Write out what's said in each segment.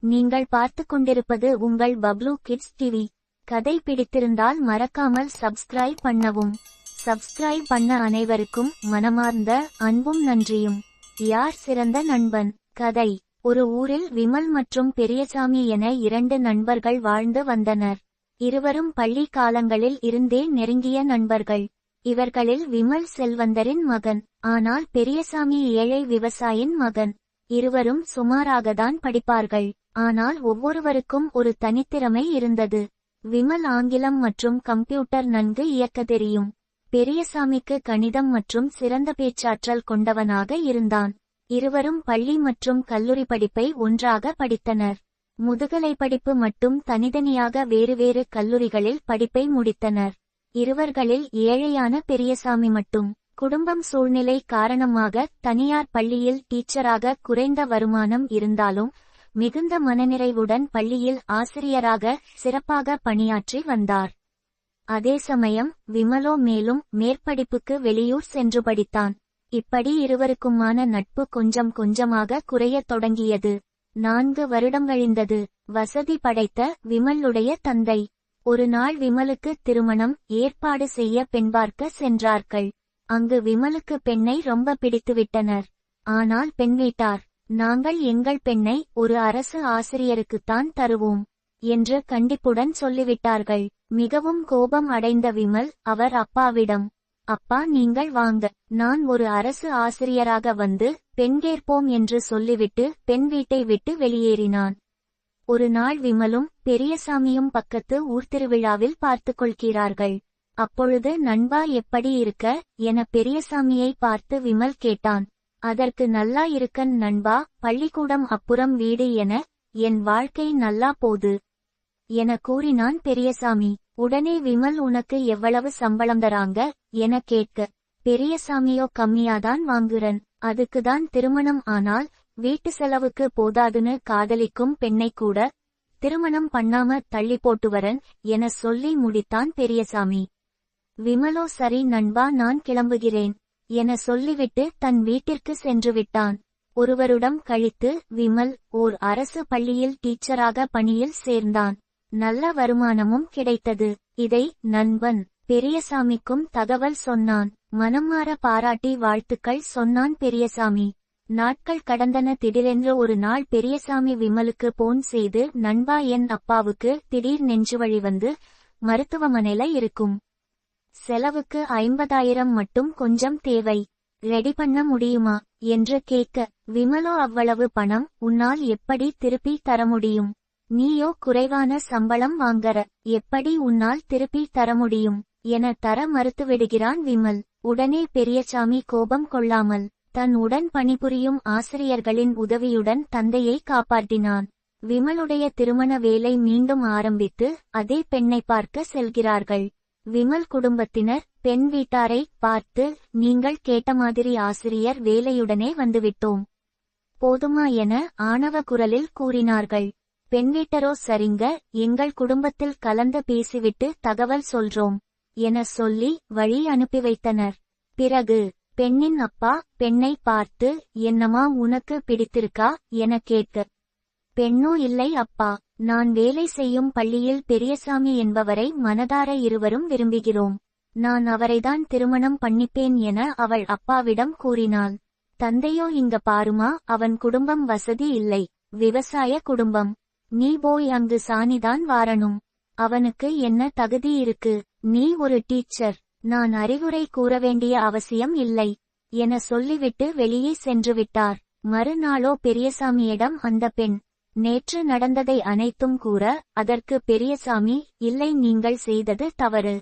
நீங்கள் பார்த்துக் கொண்டிருப்பது உங்கள் பப்ளூ கிட்ஸ் டிவி. கதை பிடித்திருந்தால் மறக்காமல் சப்ஸ்கிரைப் பண்ணவும். சப்ஸ்கிரைப் பண்ண அனைவருக்கும் மனமார்ந்த அன்பும் நன்றியும். யார் சிறந்த நண்பன்? கதை. ஒரு ஊரில் விமல் மற்றும் பெரியசாமி என 2 நண்பர்கள் வாழ்ந்து வந்தனர். இருவரும் பள்ளி காலங்களில் இருந்தே நெருங்கிய நண்பர்கள். இவர்களில் விமல் செல்வந்தரின் மகன், ஆனால் பெரியசாமி ஏழை விவசாயின் மகன். இருவரும் சுமாராகத்தான் படிப்பார்கள், ஆனால் ஒவ்வொருவருக்கும் ஒரு தனித்திறமை இருந்தது. விமல் ஆங்கிலம் மற்றும் கம்ப்யூட்டர் நன்கு இயக்க தெரியும். பெரியசாமிக்கு கணிதம் மற்றும் சிறந்த பேச்சாற்றல் கொண்டவனாக இருந்தான். இருவரும் பள்ளி மற்றும் கல்லூரி படிப்பை ஒன்றாக படித்தனர். முதுகலை படிப்பு மட்டும் தனித்தனியாக வேறு வேறு கல்லூரிகளில் படிப்பை முடித்தனர். இருவர்களில் ஏழையான பெரியசாமி மட்டும் குடும்பம் சூழ்நிலை காரணமாக தனியார் பள்ளியில் டீச்சராக குறைந்த வருமானம் இருந்தாலும் மிகுந்த மனநிறைவுடன் பள்ளியில் ஆசிரியராக சிறப்பாக பணியாற்றி வந்தார். அதே சமயம் விமலோ மேலும் மேற்படிப்புக்கு வெளியூர் சென்று படித்தான். இப்படி இருவருக்குமான நட்பு கொஞ்சம் கொஞ்சமாக குறையத் தொடங்கியது. 4 வருடம் கழிந்தது. வசதி படைத்த விமலுடைய தந்தை ஒரு நாள் விமலுக்கு திருமணம் ஏற்பாடு செய்ய பெண் பார்க்க சென்றார்கள். அங்கு விமலுக்கு பெண்ணை ரொம்ப பிடித்துவிட்டனர். ஆனால் பெண் வீட்டார், நாங்கள் எங்கள் பெண்ணை ஒரு அரசு ஆசிரியருக்குத்தான் தருவோம் என்று கண்டிப்புடன் சொல்லிவிட்டார்கள். மிகவும் கோபம் அடைந்த விமல் அவர் அப்பாவிடம், அப்பா நீங்கள் வாங்க, நான் ஒரு அரசு ஆசிரியராக வந்து பெண் கேட்போம் என்று சொல்லிவிட்டு பெண் வீட்டை விட்டு வெளியேறினான். ஒரு நாள் விமலும் பெரியசாமியும் பக்கத்து ஊர் திருவிழாவில் பார்த்து கொள்கிறார்கள். அப்பொழுது நண்பா எப்படி இருக்க என பெரியசாமியை பார்த்து விமல் கேட்டான். அதற்கு நல்லா இருக்கன் நண்பா, பள்ளிக்கூடம் அப்புறம் வீடு என என் வாழ்க்கை நல்லா போது என கூறினான் பெரியசாமி. உடனே விமல் உனக்கு எவ்வளவு சம்பளம் தராங்க என கேட்க, பெரியசாமியோ கம்மியாதான் வாங்குறன், அதுக்குதான் திருமணம், ஆனால் வீட்டு செலவுக்கு போதாதுன்னு காதலிக்கும் பெண்ணை கூட திருமணம் பண்ணாம தள்ளி போட்டு வரன் என சொல்லி முடித்தான் பெரியசாமி. விமலோ சரி நண்பா நான் கிளம்புகிறேன் என சொல்லிவிட்டு தன் வீட்டிற்கு சென்று விட்டான். ஒரு வருடம் கழித்து விமல் ஓர் அரசு பள்ளியில் டீச்சராக பணியில் சேர்ந்தான். நல்ல வருமானமும் கிடைத்தது. இதை நண்பன் பெரியசாமிக்கும் தகவல் சொன்னான். மனமாற பாராட்டி வாழ்த்துக்கள் சொன்னான் பெரியசாமி. நாட்கள் கடந்தன. திடீரென்று ஒரு நாள் பெரியசாமி விமலுக்கு போன் செய்து, நண்பா என் அப்பாவுக்கு திடீர் நெஞ்சுவலி வந்து மருத்துவமனையில இருக்கும். செலவுக்கு 50,000 மட்டும் கொஞ்சம் தேவை, ரெடி பண்ண முடியுமா என்று கேட்க, விமலோ அவ்வளவு பணம் உன்னால் எப்படி திருப்பி தர முடியும்? நீயோ குறைவான சம்பளம் வாங்கற, எப்படி உன்னால் திருப்பி தர முடியும் என தர மறுத்துவிடுகிறான் விமல். உடனே பெரியசாமி கோபம் கொள்ளாமல் தன் உடன் பணிபுரியும் ஆசிரியர்களின் உதவியுடன் தந்தையை காப்பாற்றினான். விமலுடைய திருமண வேலை மீண்டும் ஆரம்பித்து அதே பெண்ணை பார்க்க செல்கிறார்கள். விமல் குடும்பத்தினர் பெண் வீட்டாரை பார்த்து, நீங்கள் கேட்ட மாதிரி ஆசிரியர் வேலையுடனே வந்துவிட்டோம், போதுமா என ஆணவ குரலில் கூறினார்கள். பெண் வீட்டரோ சரிங்க, எங்கள் குடும்பத்தில் கலந்து பேசிவிட்டு தகவல் சொல்றோம் என சொல்லி வழி அனுப்பி வைத்தனர். பிறகு பெண்ணின் அப்பா பெண்ணை பார்த்து, என்னம்மா உனக்கு பிடித்திருக்கா என கேட்க, பெண்ணோ இல்லை அப்பா, நான் வேலை செய்யும் பள்ளியில் பெரியசாமி என்பவரை மனதார இருவரும் விரும்புகிறோம், நான் அவரைதான் திருமணம் பண்ணிப்பேன் என அவள் அப்பாவிடம் கூறினாள். தந்தையோ இங்க பாருமா, அவன் குடும்பம் வசதி இல்லை, விவசாய குடும்பம், நீ போய் அங்கு சாணிதான் வாரணும், அவனுக்கு என்ன தகுதி இருக்கு, நீ ஒரு டீச்சர், நான் அறிவுரை கூற வேண்டிய அவசியம் இல்லை என சொல்லிவிட்டு வெளியே சென்று விட்டார். மறுநாளோ பெரியசாமியிடம் அந்த பெண் நேற்று நடந்ததை அனைத்தும் கூற, அதற்கு பெரியசாமி, இல்லை நீங்கள் செய்தது தவறு.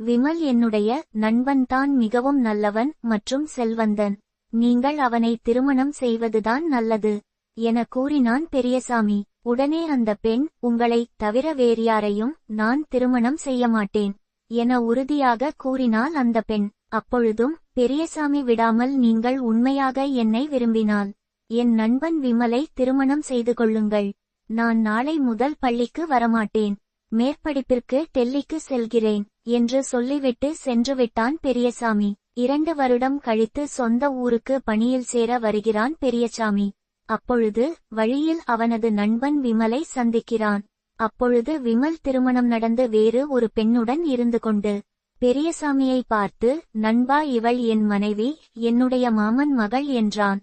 விமல் என்னுடைய நண்பன்தான், மிகவும் நல்லவன் மற்றும் செல்வந்தன், நீங்கள் அவனை திருமணம் செய்வதுதான் நல்லது என கூறினான் பெரியசாமி. உடனே அந்த பெண், உங்களை தவிர வேறு யாரையும் நான் திருமணம் செய்ய மாட்டேன் என உறுதியாக கூறினாள் அந்த பெண். அப்பொழுதும் பெரியசாமி விடாமல், நீங்கள் உண்மையாக என்னை விரும்பினால் என் நண்பன் விமலை திருமணம் செய்து கொள்ளுங்கள், நான் நாளை முதல் பள்ளிக்கு வரமாட்டேன், மேற்படிப்பிற்கு டெல்லிக்கு செல்கிறேன் என்று சொல்லிவிட்டு சென்றுவிட்டான் பெரியசாமி. 2 வருடம் கழித்து சொந்த ஊருக்கு பணியில் சேர வருகிறான் பெரியசாமி. அப்பொழுது வழியில் அவனது நண்பன் விமலை சந்திக்கிறான். அப்பொழுது விமல் திருமணம் நடந்து வேறு ஒரு பெண்ணுடன் இருந்து கொண்டு பெரியசாமியை பார்த்து, நண்பா, இவள் என் மனைவி, என்னுடைய மாமன் மகள் என்றான்.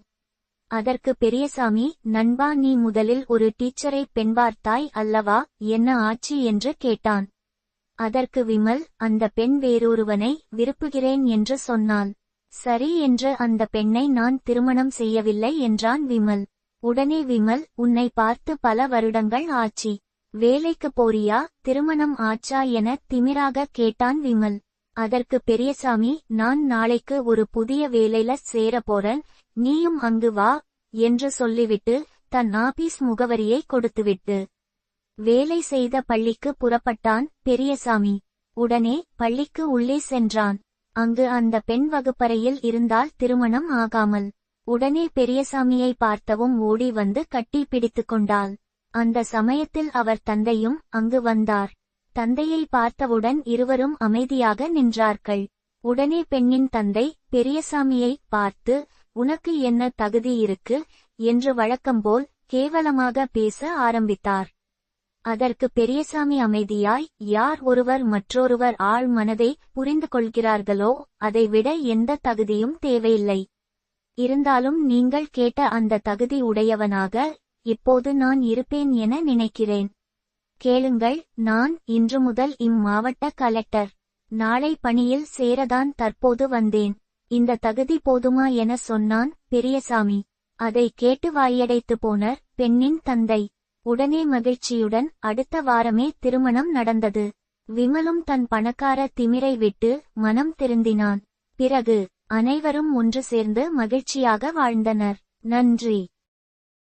அதற்கு பெரியசாமி, நண்பா, நீ முதலில் ஒரு டீச்சரை பெண் பார்த்தாய் அல்லவா, என்ன ஆச்சு என்று கேட்டான். அதற்கு விமல், அந்த பெண் வேறொருவனை விரும்புகிறேன் என்று சொன்னாள். சரி என்று அந்த பெண்ணை நான் திருமணம் செய்யவில்லை என்றான் விமல். உடனே விமல், உன்னை பார்த்து பல வருடங்கள் ஆச்சு, வேலைக்கு போறியா, திருமணம் ஆச்சா என திமிராக கேட்டான் விமல். அதற்கு பெரியசாமி, நான் நாளைக்கு ஒரு புதிய வேலையில சேர போறேன், நீயும் அங்கு வா என்று சொல்லிவிட்டு தன் ஆபீஸ் முகவரியை கொடுத்துவிட்டு வேலை செய்த பள்ளிக்கு புறப்பட்டான் பெரியசாமி. உடனே பள்ளிக்கு உள்ளே சென்றான். அங்கு அந்த பெண் வகுப்பறையில் இருந்தால் திருமணம் ஆகாமல். உடனே பெரியசாமியை பார்த்தவும் ஓடி வந்து கட்டி பிடித்துக் கொண்டாள். அந்த சமயத்தில் அவர் தந்தையும் அங்கு வந்தார். தந்தையை பார்த்தவுடன் இருவரும் அமைதியாக நின்றார்கள். உடனே பெண்ணின் தந்தை பெரியசாமியை பார்த்து, உனக்கு என்ன தகுதி இருக்கு என்று வழக்கம்போல் கேவலமாக பேச ஆரம்பித்தார். அதற்கு பெரியசாமி அமைதியாய், யார் ஒருவர் மற்றொருவர் ஆழ் மனதை புரிந்து கொள்கிறார்களோ அதைவிட எந்த தகுதியும் தேவையில்லை. இருந்தாலும் நீங்கள் கேட்ட அந்த தகுதி உடையவனாக இப்போது நான் இருப்பேன் என நினைக்கிறேன். கேளுங்கள், நான் இன்று முதல் இம்மாவட்ட கலெக்டர். நாளை பணியில் சேரதான் தற்போது வந்தேன். இந்த தகுதி போதுமா என சொன்னான் பெரியசாமி. அதை கேட்டு வாயடைத்து போனர் பெண்ணின் தந்தை. உடனே மகிழ்ச்சியுடன் அடுத்த வாரமே திருமணம் நடந்தது. விமலும் தன் பணக்கார திமிரை விட்டு மனம் திருந்தினான். பிறகு அனைவரும் ஒன்று சேர்ந்து மகிழ்ச்சியாக வாழ்ந்தனர். நன்றி.